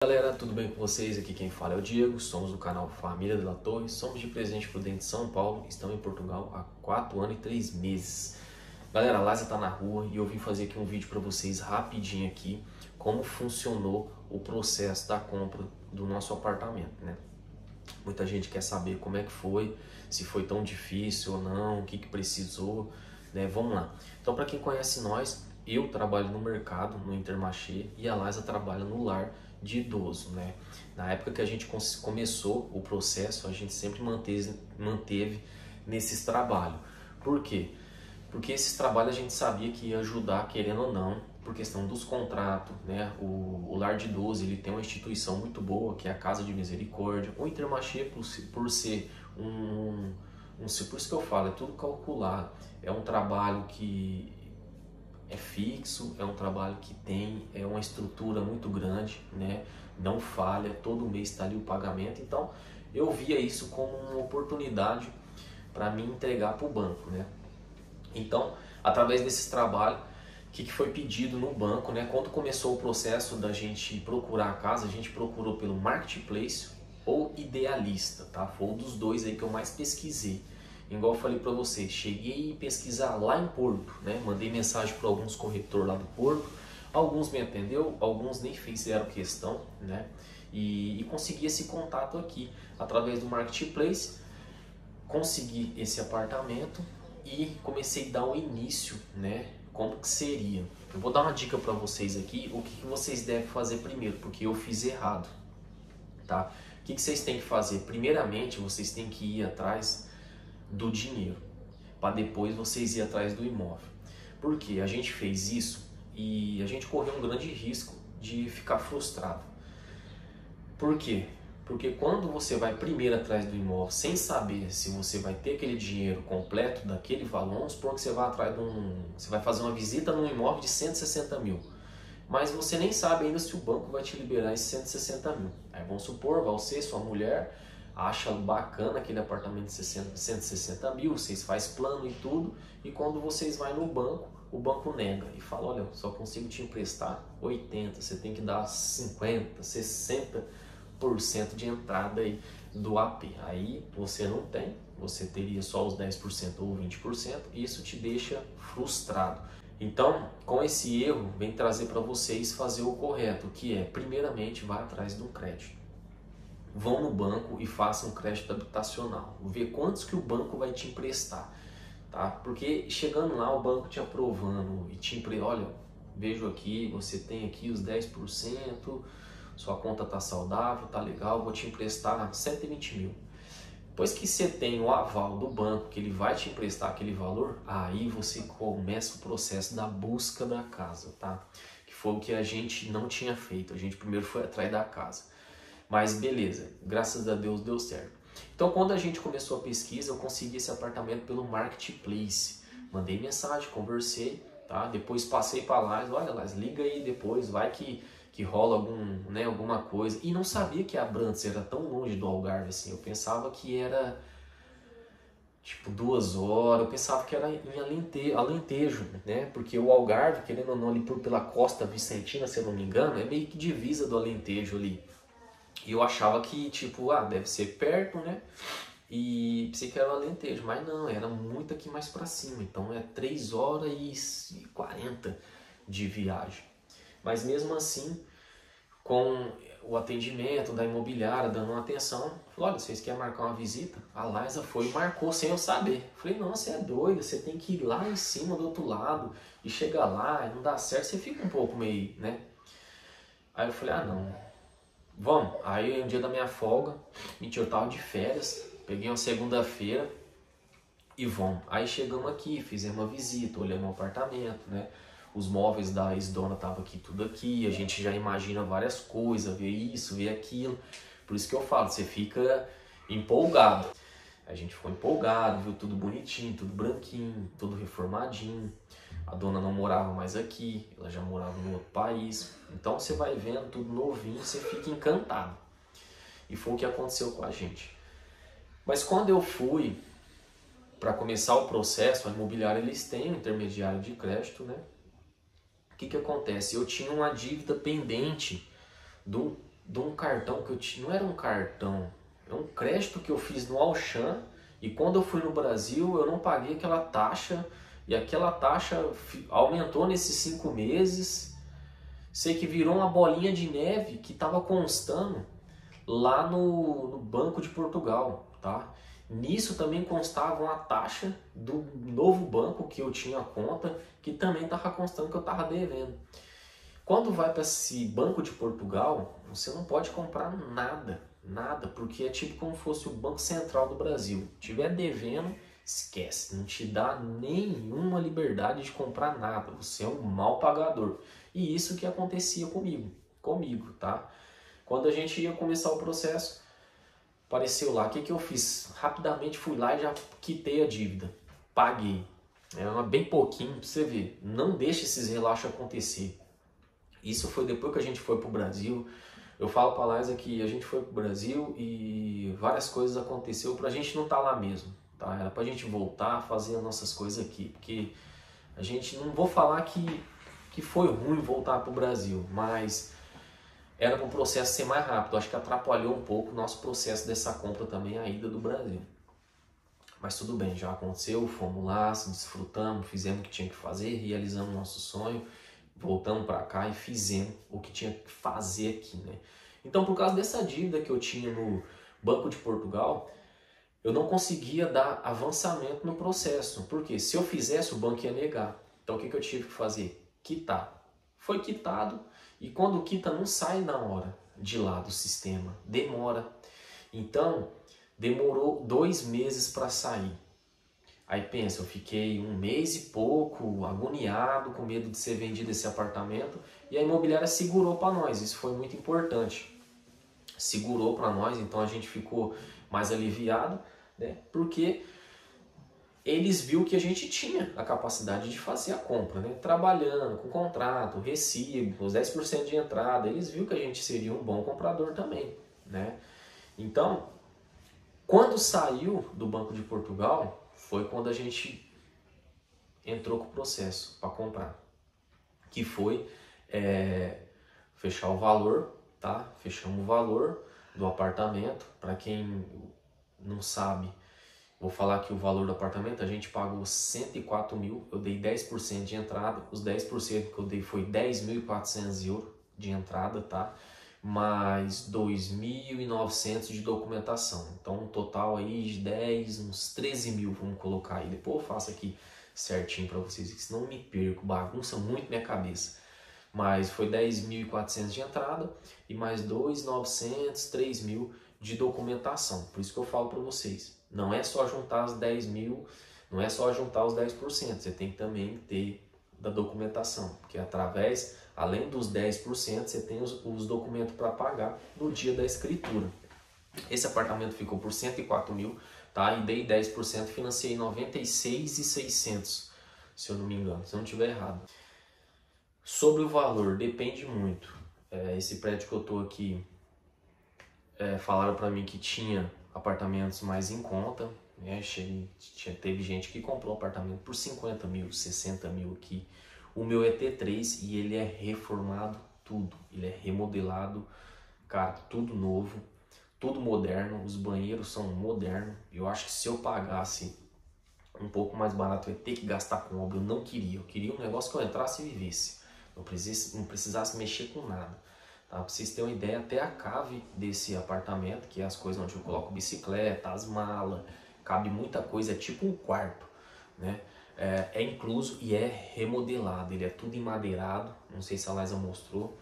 Galera, tudo bem com vocês? Aqui quem fala é o Diego, somos do canal Família de la Torre, somos de Presidente Prudente, São Paulo, estamos em Portugal há 4 anos e 3 meses. Galera, a Laisa tá na rua e eu vim fazer aqui um vídeo para vocês rapidinho aqui, como funcionou o processo da compra do nosso apartamento, né? Muita gente quer saber como é que foi, se foi tão difícil ou não, o que precisou, né? Vamos lá. Então, para quem conhece nós, eu trabalho no mercado, no Intermarché, e a Laisa trabalha no lar de idoso, né? Na época que a gente começou o processo, a gente sempre manteve nesses trabalhos. Por quê? Porque esses trabalhos a gente sabia que ia ajudar, querendo ou não, por questão dos contratos, né? O lar de idoso, ele tem uma instituição muito boa, que é a Casa de Misericórdia. O Intermarché, por ser por isso que eu falo, é tudo calculado. É um trabalho que é fixo, é um trabalho que tem uma estrutura muito grande, né? Não falha, todo mês está ali o pagamento. Então eu via isso como uma oportunidade para mim entregar para o banco, né? Então, através desse trabalho, o que foi pedido no banco, né? Quando começou o processo da gente procurar a casa, a gente procurou pelo Marketplace ou Idealista, tá? Foi um dos dois aí que eu mais pesquisei. Igual eu falei para vocês, cheguei a pesquisar lá em Porto, né? Mandei mensagem para alguns corretores lá do Porto, alguns me atendeu, alguns nem fizeram questão, né? E consegui esse contato aqui, através do Marketplace, consegui esse apartamento e comecei a dar o início, né? Como que seria? Eu vou dar uma dica para vocês aqui, o que vocês devem fazer primeiro, porque eu fiz errado, tá? O que vocês têm que fazer? Primeiramente, vocês têm que ir atrás do dinheiro, para depois vocês ir atrás do imóvel. Porque a gente fez isso e a gente correu um grande risco de ficar frustrado. Por quê? Porque quando você vai primeiro atrás do imóvel sem saber se você vai ter aquele dinheiro completo daquele valor, vamos supor que você vai atrás você vai fazer uma visita num imóvel de 160 mil, mas você nem sabe ainda se o banco vai te liberar esses 160 mil. Aí vamos supor, você, sua mulher, acha bacana aquele apartamento de 160 mil, vocês fazem plano e tudo, e quando vocês vão no banco, o banco nega e fala, olha, só consigo te emprestar 80, você tem que dar 50, 60% de entrada aí do AP. Aí você não tem, você teria só os 10% ou 20%, e isso te deixa frustrado. Então, com esse erro, vem trazer para vocês fazer o correto, que é, primeiramente, vá atrás de um crédito. Vão no banco e façam um crédito habitacional. Vê quantos que o banco vai te emprestar, tá? Porque chegando lá, o banco te aprovando e te olha, vejo aqui, você tem aqui os 10%, sua conta tá saudável, tá legal, vou te emprestar 120 mil. Depois que você tem o aval do banco, que ele vai te emprestar aquele valor, aí você começa o processo da busca da casa, tá? Que foi o que a gente não tinha feito, a gente primeiro foi atrás da casa. Mas beleza, graças a Deus deu certo. Então quando a gente começou a pesquisa, eu consegui esse apartamento pelo Marketplace. Mandei mensagem, conversei, tá? Depois passei para lá, olha lá, liga aí depois, vai que rola alguma coisa. E não sabia que a Abrantes era tão longe do Algarve assim. Eu pensava que era tipo 2 horas, eu pensava que era em Alentejo, né? Porque o Algarve, querendo ou não, ali pela Costa Vicentina, se eu não me engano, é meio que divisa do Alentejo ali. E eu achava que, tipo, deve ser perto, né? E pensei que era o Alentejo, mas não, era muito aqui mais pra cima. Então é 3 horas e 40 de viagem. Mas mesmo assim, com o atendimento da imobiliária, dando uma atenção, falou, olha, vocês querem marcar uma visita? A Laisa foi e marcou sem eu saber. Falei, não, você é doido, você tem que ir lá em cima do outro lado e chegar lá, e não dá certo, você fica um pouco meio, né? Aí eu falei, não, vamos. Aí um dia da minha folga, mentira, eu tava de férias, peguei uma segunda-feira e vamos. Aí chegamos aqui, fizemos uma visita, olhamos o apartamento, né? Os móveis da ex-dona estavam aqui, tudo aqui, a gente já imagina várias coisas, vê isso, vê aquilo. Por isso que eu falo, você fica empolgado. A gente ficou empolgado, viu tudo bonitinho, tudo branquinho, tudo reformadinho. A dona não morava mais aqui, ela já morava em outro país. Então você vai vendo tudo novinho, você fica encantado. E foi o que aconteceu com a gente. Mas quando eu fui para começar o processo, a imobiliária, eles têm um intermediário de crédito, né? O que acontece? Eu tinha uma dívida pendente de um cartão que eu tinha, não era um cartão, é um crédito que eu fiz no Auchan, e quando eu fui no Brasil eu não paguei aquela taxa, e aquela taxa aumentou nesses 5 meses. Sei que virou uma bolinha de neve que estava constando lá no Banco de Portugal, tá? Nisso também constava uma taxa do novo banco que eu tinha conta, que também estava constando que eu estava devendo. Quando vai para esse Banco de Portugal, você não pode comprar nada, nada, porque é tipo como fosse o Banco Central do Brasil. Tiver devendo, esquece, não te dá nenhuma liberdade de comprar nada, você é um mau pagador. E isso que acontecia comigo, tá? Quando a gente ia começar o processo, apareceu lá, o que eu fiz? Rapidamente fui lá e já quitei a dívida, paguei. É bem pouquinho, pra você ver, não deixe esses relaxos acontecer. Isso foi depois que a gente foi pro Brasil. Eu falo pra Laisa que a gente foi pro Brasil e várias coisas aconteceu pra gente não estar lá mesmo, tá? Era pra gente voltar a fazer as nossas coisas aqui, porque a gente, não vou falar que foi ruim voltar pro Brasil, mas era para o processo ser mais rápido. Acho que atrapalhou um pouco o nosso processo dessa compra também, a ida do Brasil. Mas tudo bem, já aconteceu, fomos lá, se desfrutamos, fizemos o que tinha que fazer, realizamos nosso sonho, voltamos para cá e fizemos o que tinha que fazer aqui, né? Então, por causa dessa dívida que eu tinha no Banco de Portugal, eu não conseguia dar avançamento no processo, porque se eu fizesse, o banco ia negar. Então, o que eu tive que fazer? Quitar. Foi quitado, e quando quita não sai na hora de lá do sistema, demora. Então, demorou 2 meses para sair. Aí pensa, eu fiquei 1 mês e pouco, agoniado, com medo de ser vendido esse apartamento, e a imobiliária segurou para nós, isso foi muito importante. Segurou para nós, então a gente ficou mais aliviado, né? Porque eles viram que a gente tinha a capacidade de fazer a compra, né? Trabalhando com contrato, recibo, os 10% de entrada, eles viram que a gente seria um bom comprador também, né? Então, quando saiu do Banco de Portugal, foi quando a gente entrou com o processo para comprar, que foi fechar o valor, tá? Fechamos o valor do apartamento. Para quem não sabe, vou falar que o valor do apartamento, a gente pagou 104 mil, eu dei 10% de entrada, os 10% que eu dei foi 10.400 euros de entrada, tá? Mais 2.900 de documentação, então um total aí de 10, uns 13 mil, vamos colocar aí, depois eu faço aqui certinho para vocês, senão me perco, bagunça muito minha cabeça. Mas foi 10.400 de entrada e mais 2.900, 3 mil de documentação. Por isso que eu falo para vocês, não é só juntar os 10 mil, não é só juntar os 10%, você tem que também ter da documentação, porque através, além dos 10%, você tem os documentos para pagar no dia da escritura. Esse apartamento ficou por 104 mil, tá? E dei 10%, financei 96.600, se eu não me engano, se eu não estiver errado. Sobre o valor, depende muito. Esse prédio que eu tô aqui, falaram para mim que tinha apartamentos mais em conta, né? Teve gente que comprou apartamento por 50 mil, 60 mil aqui. O meu é T3 e ele é reformado tudo, ele é remodelado, cara, tudo novo, tudo moderno, os banheiros são modernos. Eu acho que se eu pagasse um pouco mais barato, eu ia ter que gastar com obra, eu não queria. Eu queria um negócio que eu entrasse e vivesse. Não precisasse mexer com nada. Tá? Pra vocês terem uma ideia, até a cave desse apartamento, que é as coisas onde eu coloco bicicleta, as malas, cabe muita coisa, é tipo um quarto, né? É incluso e é remodelado, ele é tudo emadeirado, não sei se a Laisa mostrou,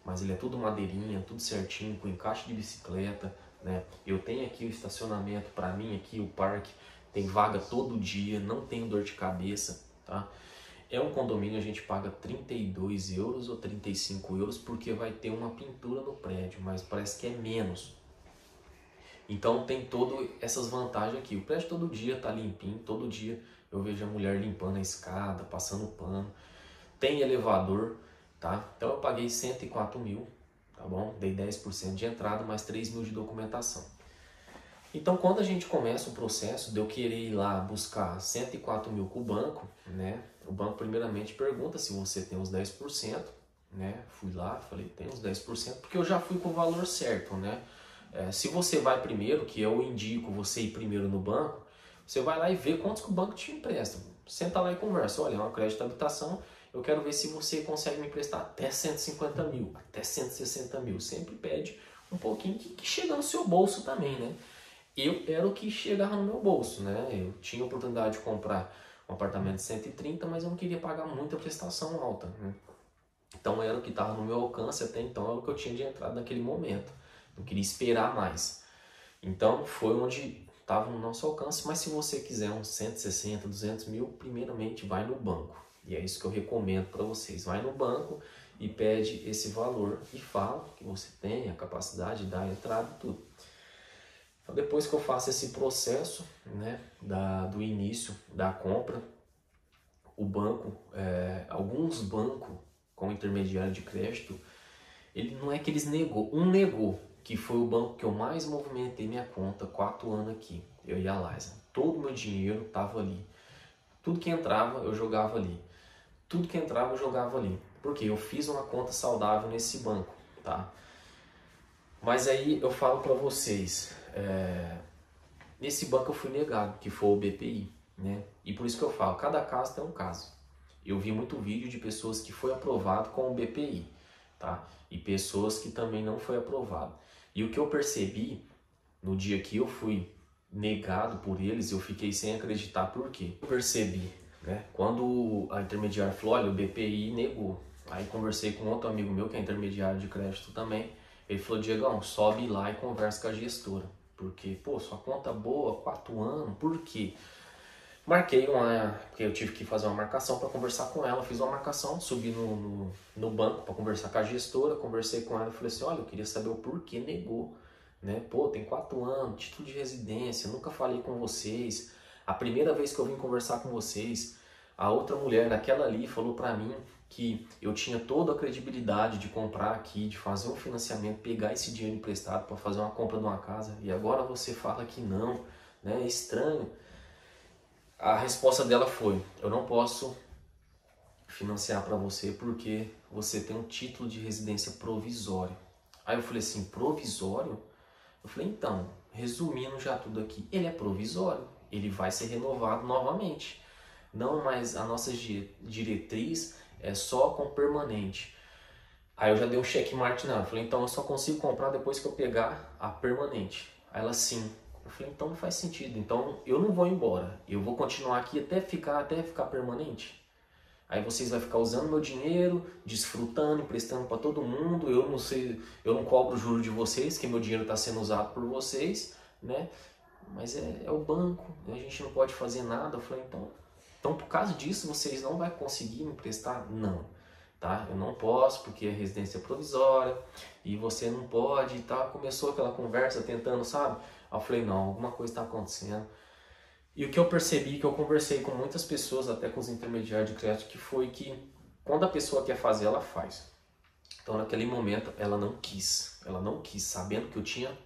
mas ele é tudo madeirinha, tudo certinho, com encaixe de bicicleta, né? Eu tenho aqui o estacionamento para mim, aqui o parque, tem vaga todo dia, não tenho dor de cabeça, tá? É um condomínio, a gente paga 32 euros ou 35 euros porque vai ter uma pintura no prédio, mas parece que é menos. Então tem todas essas vantagens aqui. O prédio todo dia tá limpinho, todo dia eu vejo a mulher limpando a escada, passando pano. Tem elevador, tá? Então eu paguei 104 mil, tá bom? Dei 10% de entrada, mais 3 mil de documentação. Então, quando a gente começa o processo de eu querer ir lá buscar 104 mil com o banco, né? O banco primeiramente pergunta se você tem os 10%, né? Fui lá, falei, tem uns 10%, porque eu já fui com o valor certo, né? Se você vai primeiro, que eu indico você ir primeiro no banco, você vai lá e vê quantos que o banco te empresta. Senta lá e conversa. Olha, é uma crédito de habitação, eu quero ver se você consegue me emprestar até 150 mil, até 160 mil. Sempre pede um pouquinho que chega no seu bolso também, né? Eu era o que chegava no meu bolso, né? Eu tinha a oportunidade de comprar um apartamento de 130, mas eu não queria pagar muita prestação alta, né? Então era o que estava no meu alcance até então, era o que eu tinha de entrada naquele momento. Não queria esperar mais. Então foi onde estava no nosso alcance, mas se você quiser uns 160, 200 mil, primeiramente vai no banco. E é isso que eu recomendo para vocês. Vai no banco e pede esse valor e fala que você tem a capacidade de dar a entrada e tudo. Então depois que eu faço esse processo, né, do início da compra, o banco, alguns bancos com intermediário de crédito, ele não é que eles negou, que foi o banco que eu mais movimentei minha conta 4 anos aqui, eu e a Liza. Todo o meu dinheiro estava ali. Tudo que entrava, eu jogava ali. Tudo que entrava, eu jogava ali. Porque eu fiz uma conta saudável nesse banco, tá? Mas aí eu falo para vocês, nesse banco eu fui negado, que foi o BPI, né? E por isso que eu falo, cada caso tem um caso. Eu vi muito vídeo de pessoas que foi aprovado com o BPI, tá? E pessoas que também não foi aprovado. E o que eu percebi no dia que eu fui negado por eles, eu fiquei sem acreditar. Por quê? Eu percebi, né? Quando a intermediária falou, olha, o BPI negou. Aí conversei com outro amigo meu que é intermediário de crédito também. Ele falou, Diegão, sobe lá e conversa com a gestora. Porque, pô, sua conta boa, 4 anos, por quê? Marquei porque eu tive que fazer uma marcação para conversar com ela, fiz uma marcação, subi no banco para conversar com a gestora, conversei com ela e falei assim, olha, eu queria saber o porquê negou, né? Pô, tem 4 anos, título de residência, nunca falei com vocês, a primeira vez que eu vim conversar com vocês, a outra mulher, aquela ali, falou para mim que eu tinha toda a credibilidade de comprar aqui, de fazer um financiamento, pegar esse dinheiro emprestado para fazer uma compra de uma casa, e agora você fala que não, né? É estranho. A resposta dela foi, eu não posso financiar para você porque você tem um título de residência provisório. Aí eu falei assim, provisório? Eu falei, então, resumindo já tudo aqui, ele é provisório, ele vai ser renovado novamente. Não, mas a nossa diretriz é só com permanente. Aí eu já dei um checkmate nela, eu falei, então eu só consigo comprar depois que eu pegar a permanente. Aí ela, sim. Eu falei, então não faz sentido, então eu não vou embora, eu vou continuar aqui até ficar permanente. Aí vocês vão ficar usando meu dinheiro, desfrutando, emprestando para todo mundo, eu não sei, eu não cobro o juro de vocês, que meu dinheiro está sendo usado por vocês, né? Mas é o banco, a gente não pode fazer nada. Eu falei, então por causa disso vocês não vão conseguir me emprestar? Não, tá? Eu não posso porque é residência provisória e você não pode e tal. Começou aquela conversa tentando, sabe? Aí eu falei, não, alguma coisa está acontecendo. E o que eu percebi, que eu conversei com muitas pessoas, até com os intermediários de crédito, que foi que quando a pessoa quer fazer, ela faz. Então naquele momento ela não quis, sabendo que eu tinha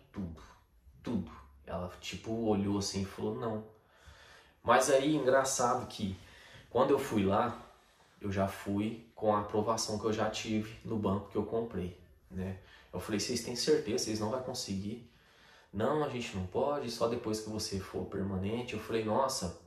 tudo. Ela tipo olhou assim e falou, não. Mas aí, engraçado que quando eu fui lá, eu já fui com a aprovação que eu já tive no banco que eu comprei, né? Eu falei, vocês têm certeza, vocês não vão conseguir? Não, a gente não pode, só depois que você for permanente. Eu falei, nossa.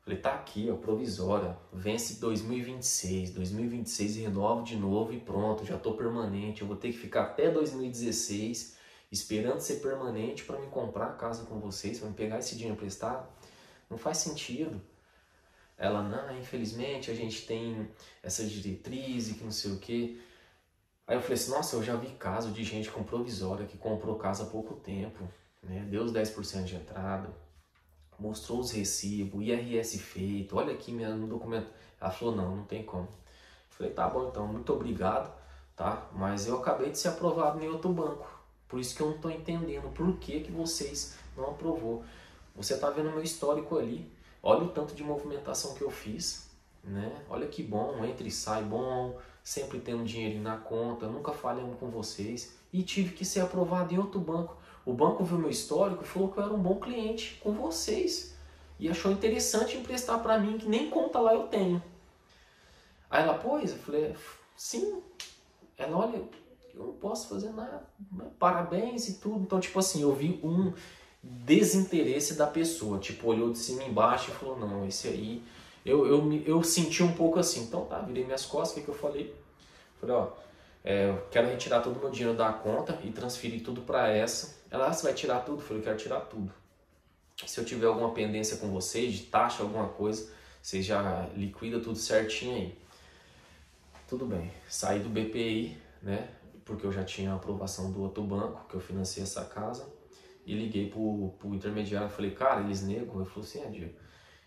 Falei, tá aqui, ó, provisória, vence 2026 renovo de novo e pronto, já tô permanente. Eu vou ter que ficar até 2016 esperando ser permanente para me comprar a casa com vocês, para me pegar esse dinheiro emprestado. Não faz sentido. Ela, não, infelizmente a gente tem essa diretriz e que não sei o quê. Aí eu falei assim, nossa, eu já vi caso de gente com provisória que comprou casa há pouco tempo, né? Deu os 10% de entrada, mostrou os recibos, IRS feito, olha aqui no documento. Ela falou, não tem como. Eu falei, tá bom então, muito obrigado, tá? Mas eu acabei de ser aprovado em outro banco, por isso que eu não estou entendendo por que vocês não aprovou. Você tá vendo meu histórico ali, olha o tanto de movimentação que eu fiz, né? Olha que bom, entra e sai bom, sempre tendo dinheiro na conta, nunca falhando com vocês e tive que ser aprovado em outro banco. O banco viu meu histórico e falou que eu era um bom cliente com vocês e achou interessante emprestar para mim, que nem conta lá eu tenho. Aí ela, pois, eu falei, sim. Ela, olha, eu não posso fazer nada, parabéns e tudo. Então, tipo assim, eu vi um desinteresse da pessoa, tipo, olhou de cima e embaixo e falou, não, esse aí, eu senti um pouco assim. Então tá, virei minhas costas, o que eu falei? Falei, ó, eu quero retirar todo o meu dinheiro da conta e transferir tudo para essa. Ela, você vai tirar tudo? Eu falei, eu quero tirar tudo. Se eu tiver alguma pendência com vocês, de taxa, alguma coisa, vocês já liquida tudo certinho aí. Tudo bem, saí do BPI, né, porque eu já tinha a aprovação do outro banco, que eu financei essa casa, e liguei pro intermediário, falei, cara, eles negam? Eu falei assim, Diego,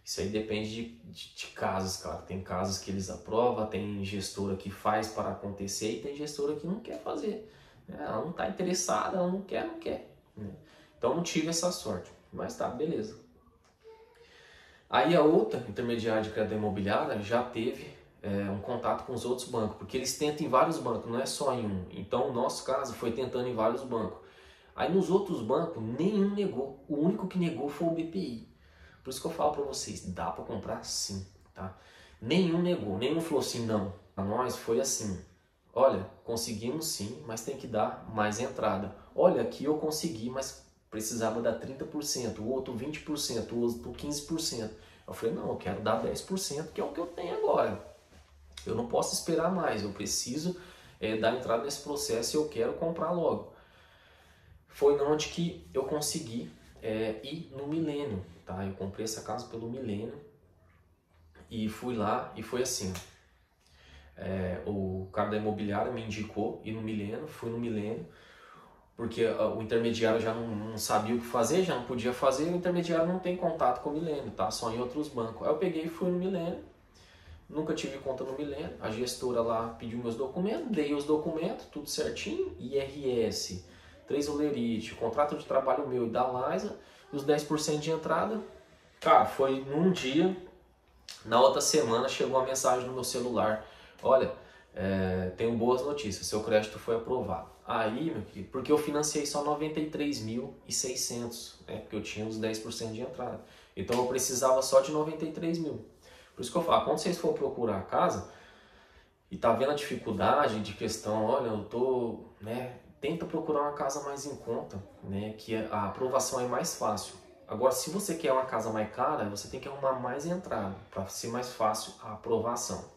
isso aí depende de casos, cara. Tem casos que eles aprovam, tem gestora que faz para acontecer e tem gestora que não quer fazer. Ela não está interessada, ela não quer, não quer. Né? Então não tive essa sorte, mas tá, beleza. Aí a outra intermediária de crédito imobiliário já teve um contato com os outros bancos, porque eles tentam em vários bancos, não é só em um. Então o nosso caso foi tentando em vários bancos. Aí nos outros bancos nenhum negou, o único que negou foi o BPI. Por isso que eu falo para vocês, dá para comprar sim, tá? Nenhum negou, nenhum falou assim, não. A nós foi assim, olha, conseguimos sim, mas tem que dar mais entrada. Olha, aqui eu consegui, mas precisava dar 30%, o outro 20%, o outro 15%. Eu falei, não, eu quero dar 10%, que é o que eu tenho agora. Eu não posso esperar mais, eu preciso dar entrada nesse processo e eu quero comprar logo. Foi onde que eu consegui ir no Milênio, tá? Eu comprei essa casa pelo Milênio e fui lá e foi assim, o cara da imobiliária me indicou ir no Milênio, fui no Milênio, porque o intermediário já não sabia o que fazer, já não podia fazer, o intermediário não tem contato com o Milênio, tá? Só em outros bancos. Aí eu peguei e fui no Milênio, nunca tive conta no Milênio, a gestora lá pediu meus documentos, dei os documentos, tudo certinho, IRS, 3 olerite, o contrato de trabalho meu e da Liza, os 10% de entrada. Cara, foi num dia, na outra semana chegou uma mensagem no meu celular, olha, tenho boas notícias, seu crédito foi aprovado. Aí, meu querido, porque eu financiei só 93.600, né, porque eu tinha os 10% de entrada. Então eu precisava só de 93 mil. Por isso que eu falo, quando vocês for procurar a casa e tá vendo a dificuldade de questão, olha, eu tô, né, tenta procurar uma casa mais em conta, né, que a aprovação é mais fácil. Agora, se você quer uma casa mais cara, você tem que arrumar mais entrada para ser mais fácil a aprovação.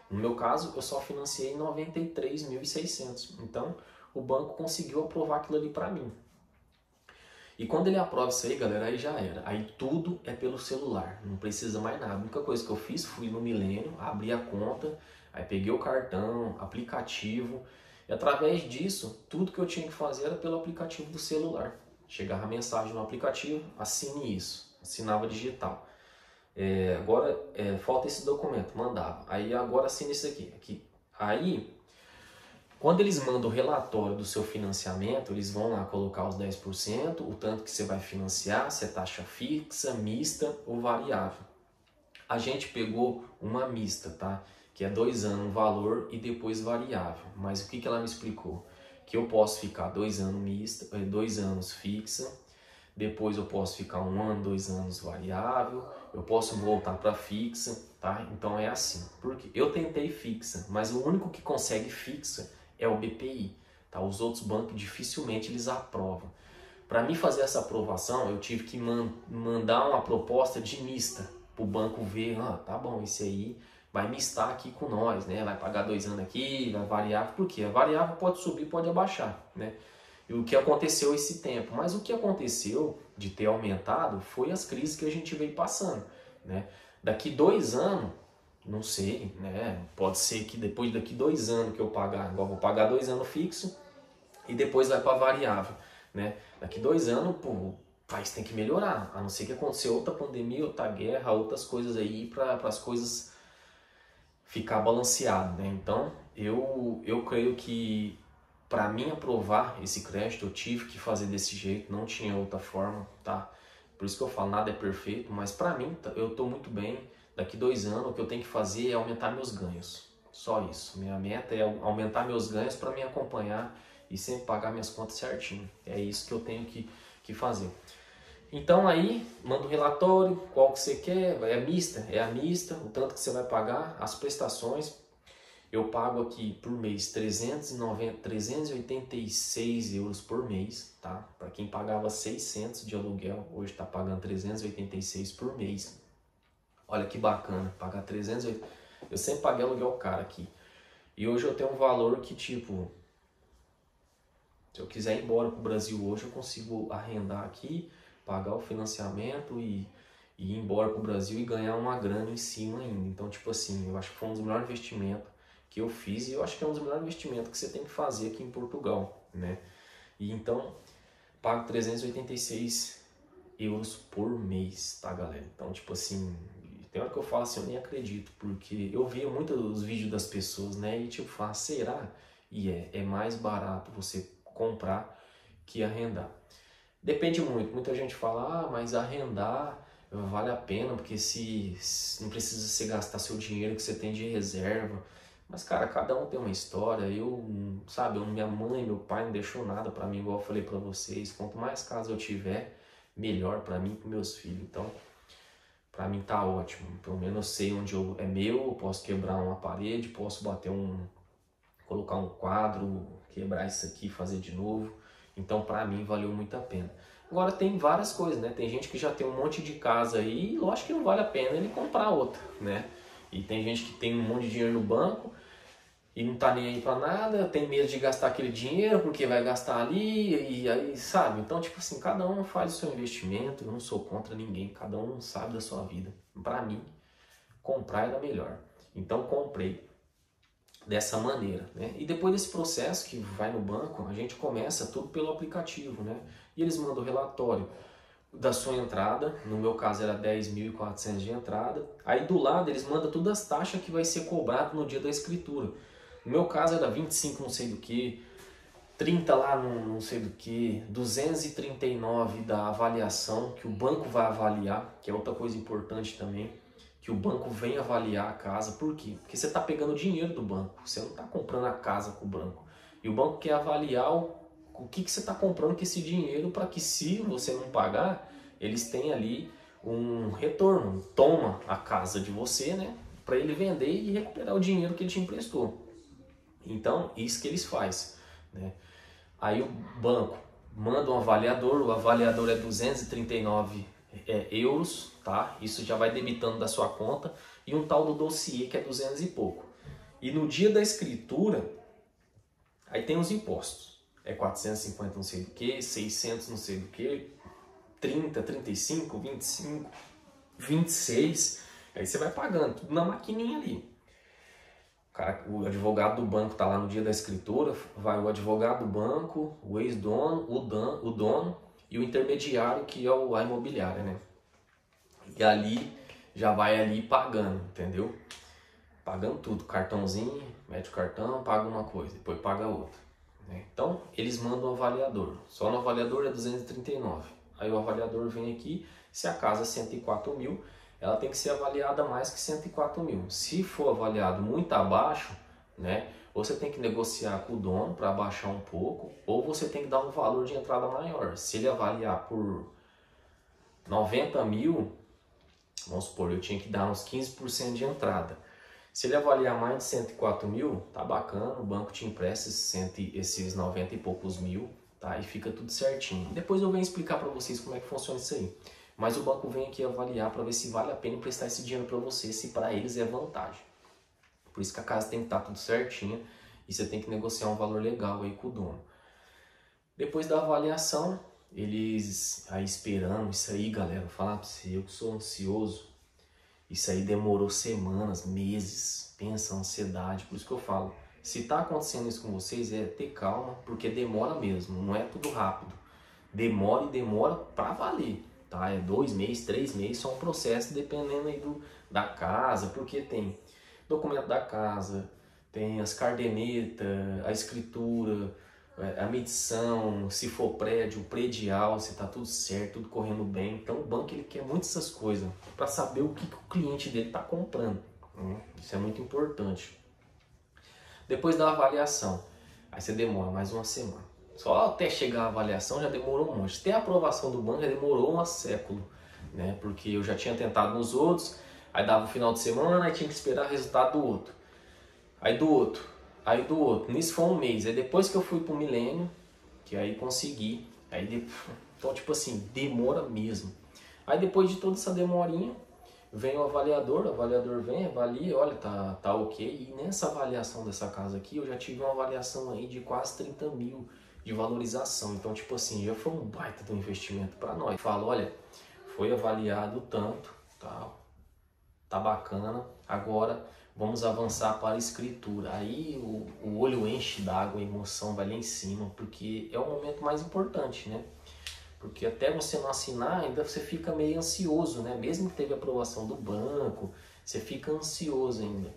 No meu caso, eu só financiei 93.600. Então, o banco conseguiu aprovar aquilo ali para mim. E quando ele aprova isso aí, galera, aí já era. Aí tudo é pelo celular, não precisa mais nada. A única coisa que eu fiz, fui no Milênio, abri a conta, aí peguei o cartão, aplicativo, e através disso, tudo que eu tinha que fazer era pelo aplicativo do celular. Chegava a mensagem no aplicativo, assine isso, assinava digital. Agora falta esse documento, mandava. Aí agora assine isso aqui. Aí, quando eles mandam o relatório do seu financiamento, eles vão lá colocar os 10%, o tanto que você vai financiar, se é taxa fixa, mista ou variável. A gente pegou uma mista, tá? Que é 2 anos um valor e depois variável. Mas o que ela me explicou? Que eu posso ficar 2 anos mista, 2 anos fixa, depois eu posso ficar 1 ano, 2 anos variável, eu posso voltar para fixa, tá? Então é assim. Porque eu tentei fixa, mas o único que consegue fixa é o BPI, tá? Os outros bancos dificilmente eles aprovam. Para mim fazer essa aprovação, eu tive que mandar uma proposta de mista para o banco ver, tá bom, esse aí vai mistar aqui com nós, né? Vai pagar 2 anos aqui, vai variável, por quê? A variável pode subir, pode abaixar, né? E o que aconteceu esse tempo, mas o que aconteceu de ter aumentado foi as crises que a gente veio passando, né? Daqui 2 anos, não sei, né? Pode ser que depois daqui 2 anos que eu pagar, igual vou pagar 2 anos fixo e depois vai para variável, né? Daqui 2 anos, pô, o país tem que melhorar, a não ser que aconteça outra pandemia, outra guerra, outras coisas aí para as coisas ficar balanceado, né? Então, eu creio que para mim aprovar esse crédito, eu tive que fazer desse jeito, não tinha outra forma, tá? Por isso que eu falo, nada é perfeito, mas para mim, eu estou muito bem. Daqui 2 anos, o que eu tenho que fazer é aumentar meus ganhos. Só isso. Minha meta é aumentar meus ganhos para me acompanhar e sempre pagar minhas contas certinho. É isso que eu tenho que fazer. Então aí, manda um relatório, qual que você quer, é a mista, o tanto que você vai pagar, as prestações. Eu pago aqui por mês 386 euros por mês, tá? Para quem pagava 600 de aluguel, hoje está pagando 386 por mês. Olha que bacana, pagar 380. Eu sempre paguei aluguel caro aqui. E hoje eu tenho um valor que, tipo, se eu quiser ir embora pro Brasil hoje, eu consigo arrendar aqui, pagar o financiamento e ir embora pro Brasil e ganhar uma grana em cima ainda. Então, tipo assim, eu acho que foi um dos melhores investimentos que eu fiz e eu acho que é um dos melhores investimentos que você tem que fazer aqui em Portugal, né? E então, pago 386 euros por mês, tá, galera? Então, tipo assim, tem hora que eu falo assim, eu nem acredito, porque eu via muito os vídeos das pessoas, né? E tipo, falo, será? E é mais barato você comprar que arrendar. Depende muito, muita gente fala, ah, mas arrendar vale a pena, porque se não precisa você gastar seu dinheiro que você tem de reserva. Mas, cara, cada um tem uma história. Eu, sabe, minha mãe, meu pai não deixou nada pra mim, igual eu falei pra vocês. Quanto mais casa eu tiver, melhor pra mim e pros meus filhos. Então, pra mim tá ótimo. Pelo menos eu sei onde é meu, eu posso quebrar uma parede, posso colocar um quadro, quebrar isso aqui, fazer de novo. Então, pra mim, valeu muito a pena. Agora, tem várias coisas, né? Tem gente que já tem um monte de casa aí e lógico que não vale a pena ele comprar outra, né? E tem gente que tem um monte de dinheiro no banco e não tá nem aí pra nada, tem medo de gastar aquele dinheiro porque vai gastar ali e aí, sabe? Então, tipo assim, cada um faz o seu investimento, eu não sou contra ninguém, cada um sabe da sua vida. Pra mim, comprar era melhor. Então, comprei dessa maneira, né? E depois desse processo que vai no banco, a gente começa tudo pelo aplicativo, né? E eles mandam o relatório da sua entrada, no meu caso era 10.400 de entrada, aí do lado eles mandam todas as taxas que vai ser cobrado no dia da escritura. No meu caso era 25 não sei do que, 30 lá não sei do que, 239 da avaliação que o banco vai avaliar, que é outra coisa importante também, que o banco vem avaliar a casa. Por quê? Porque você está pegando dinheiro do banco, você não está comprando a casa com o banco. E o banco quer avaliar o que você está comprando com esse dinheiro para que, se você não pagar, eles têm ali um retorno. Toma a casa de você, né? Para ele vender e recuperar o dinheiro que ele te emprestou. Então, isso que eles fazem, né? Aí o banco manda um avaliador, o avaliador é 239 euros, tá? Isso já vai debitando da sua conta, e um tal do dossiê que é 200 e pouco. E no dia da escritura, aí tem os impostos. É 450 não sei do que, 600 não sei do que, 30, 35, 25, 26. Aí você vai pagando, tudo na maquininha ali. O advogado do banco está lá no dia da escritura, vai o advogado do banco, o ex-dono, o dono e o intermediário, que é a imobiliária, né? E ali, já vai ali pagando, entendeu? Pagando tudo, cartãozinho, mete o cartão, paga uma coisa, depois paga outra. Então, eles mandam o avaliador. Só no avaliador é 239. Aí o avaliador vem aqui, se a casa é 104 mil, ela tem que ser avaliada mais que 104 mil. Se for avaliado muito abaixo, né, ou você tem que negociar com o dono para abaixar um pouco, ou você tem que dar um valor de entrada maior. Se ele avaliar por 90 mil, vamos supor, eu tinha que dar uns 15% de entrada. Se ele avaliar mais de 104 mil, tá bacana, o banco te empresta esses 90 e poucos mil, tá? E fica tudo certinho. Depois eu venho explicar para vocês como é que funciona isso aí. Mas o banco vem aqui avaliar para ver se vale a pena emprestar esse dinheiro para você, se para eles é vantagem. Por isso que a casa tem que estar tudo certinha e você tem que negociar um valor legal aí com o dono. Depois da avaliação, eles aí esperando isso aí, galera, vou falar para você, eu que sou ansioso. Isso aí demorou semanas, meses, pensa, ansiedade, por isso que eu falo, se está acontecendo isso com vocês, é ter calma, porque demora mesmo, não é tudo rápido, demora e demora pra valer, tá? É 2 meses, 3 meses, só um processo dependendo aí da casa, porque tem documento da casa, tem as cardenetas, a escritura, a medição, se for prédio, predial, se está tudo certo, tudo correndo bem. Então o banco ele quer muito essas coisas para saber o que o cliente dele está comprando. Isso é muito importante. Depois da avaliação, aí você demora mais uma semana. Só até chegar a avaliação já demorou um monte. Até a aprovação do banco já demorou um século, né? Porque eu já tinha tentado nos outros, aí dava o final de semana, aí tinha que esperar o resultado do outro. Aí do outro. Nisso foi um mês. Aí depois que eu fui pro Milênio, que aí consegui. Então, tipo assim, demora mesmo. Aí depois de toda essa demorinha, vem o avaliador vem, avalia, olha, tá ok. E nessa avaliação dessa casa aqui, eu já tive uma avaliação aí de quase 30 mil de valorização. Então, tipo assim, já foi um baita do investimento para nós. Falo, olha, foi avaliado tanto, tá bacana, agora vamos avançar para a escritura. Aí o olho enche d'água, a emoção vai lá em cima, porque é o momento mais importante, né? Porque até você não assinar, ainda você fica meio ansioso, né? Mesmo que teve aprovação do banco, você fica ansioso ainda.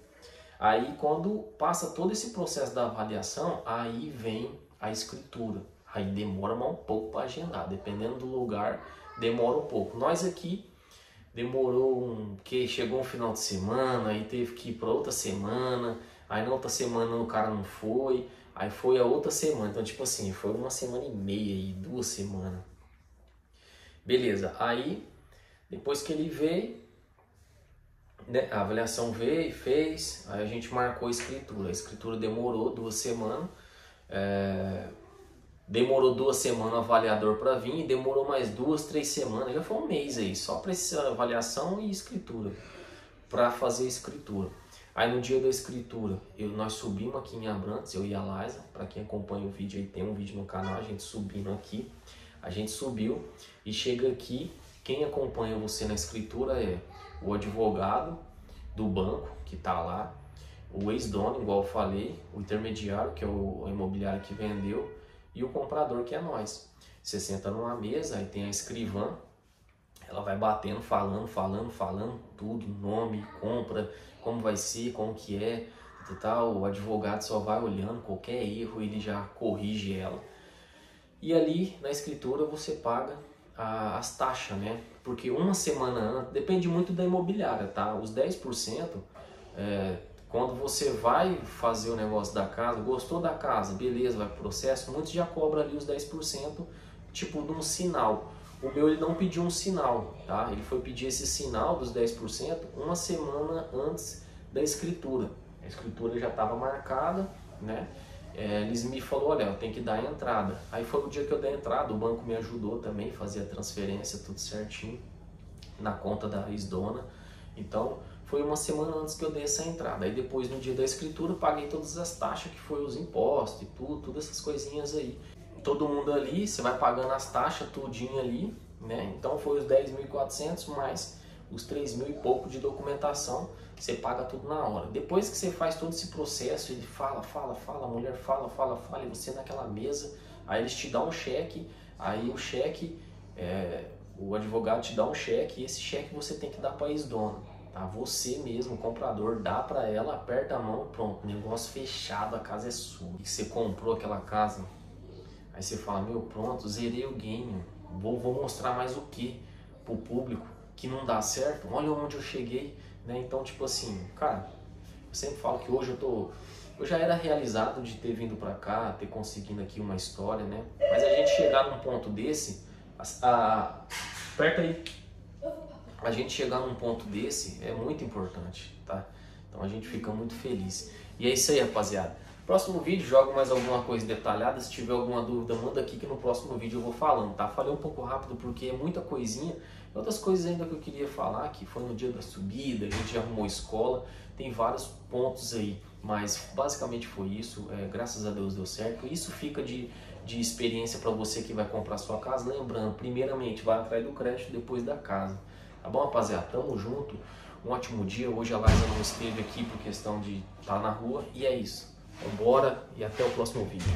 Aí quando passa todo esse processo da avaliação, aí vem a escritura. Aí demora mais um pouco para agendar, dependendo do lugar, demora um pouco. Nós aqui demorou chegou um final de semana, aí teve que ir para outra semana, aí na outra semana o cara não foi, aí foi a outra semana. Então tipo assim, foi uma semana e meia e 2 semanas. Beleza, aí depois que ele veio, né, a avaliação veio, fez, aí a gente marcou a escritura. A escritura demorou 2 semanas, demorou 2 semanas o avaliador para vir e demorou mais 2, 3 semanas, já foi um mês aí, só para essa avaliação e escritura, para fazer a escritura. Aí no dia da escritura, nós subimos aqui em Abrantes, eu e a Laisa, para quem acompanha o vídeo aí, tem um vídeo no canal, a gente subindo aqui. A gente subiu e chega aqui, quem acompanha você na escritura é o advogado do banco que está lá, o ex-dono, igual eu falei, o intermediário, que é o imobiliário que vendeu, e o comprador, que é nós. Você senta numa mesa, aí tem a escrivã, ela vai batendo, falando tudo, nome, compra, como vai ser, como que é, tal. O advogado só vai olhando, qualquer erro ele já corrige ela. E ali na escritura você paga as taxas, né? Porque uma semana antes, depende muito da imobiliária, tá? Os 10%, quando você vai fazer o negócio da casa, gostou da casa, beleza, vai pro processo, muitos já cobram ali os 10%, tipo de um sinal. O meu ele não pediu um sinal, tá? Ele foi pedir esse sinal dos 10% uma semana antes da escritura. A escritura já estava marcada, né? Eles me falaram, olha, tem que dar a entrada. Aí foi o dia que eu dei a entrada, o banco me ajudou também, fazia a transferência, tudo certinho, na conta da ex-dona. Então, foi uma semana antes que eu dei essa entrada. Aí depois, no dia da escritura, paguei todas as taxas, que foi os impostos e tudo essas coisinhas aí. Todo mundo ali, você vai pagando as taxas, tudinho ali, né? Então, foi os 10.400 mais os 3.000 e pouco de documentação, você paga tudo na hora. Depois que você faz todo esse processo, ele fala, a mulher fala, e você naquela mesa, aí eles te dão um cheque, aí o cheque, o advogado te dá um cheque, e esse cheque você tem que dar para a ex-dona, tá? Você mesmo, o comprador, dá para ela, aperta a mão, pronto, negócio fechado, a casa é sua. E você comprou aquela casa, aí você fala, meu, pronto, zerei o game, vou mostrar mais o que pro público, que não dá certo, olha onde eu cheguei, né? Então, tipo assim, cara, eu sempre falo que hoje eu já era realizado de ter vindo pra cá, ter conseguido aqui uma história, né? Mas a gente chegar num ponto desse, aperta aí, a gente chegar num ponto desse é muito importante, tá? Então a gente fica muito feliz. E é isso aí, rapaziada. Próximo vídeo, jogo mais alguma coisa detalhada. Se tiver alguma dúvida, manda aqui que no próximo vídeo eu vou falando, tá? Falei um pouco rápido porque é muita coisinha. Outras coisas ainda que eu queria falar, que foi no dia da subida, a gente já arrumou escola, tem vários pontos aí, mas basicamente foi isso. Graças a Deus deu certo. Isso fica de experiência para você que vai comprar sua casa. Lembrando, primeiramente, vai atrás do crédito, depois da casa. Tá bom, rapaziada? Tamo junto. Um ótimo dia. Hoje a Laisa não esteve aqui por questão de estar na rua. E é isso. Vambora e até o próximo vídeo.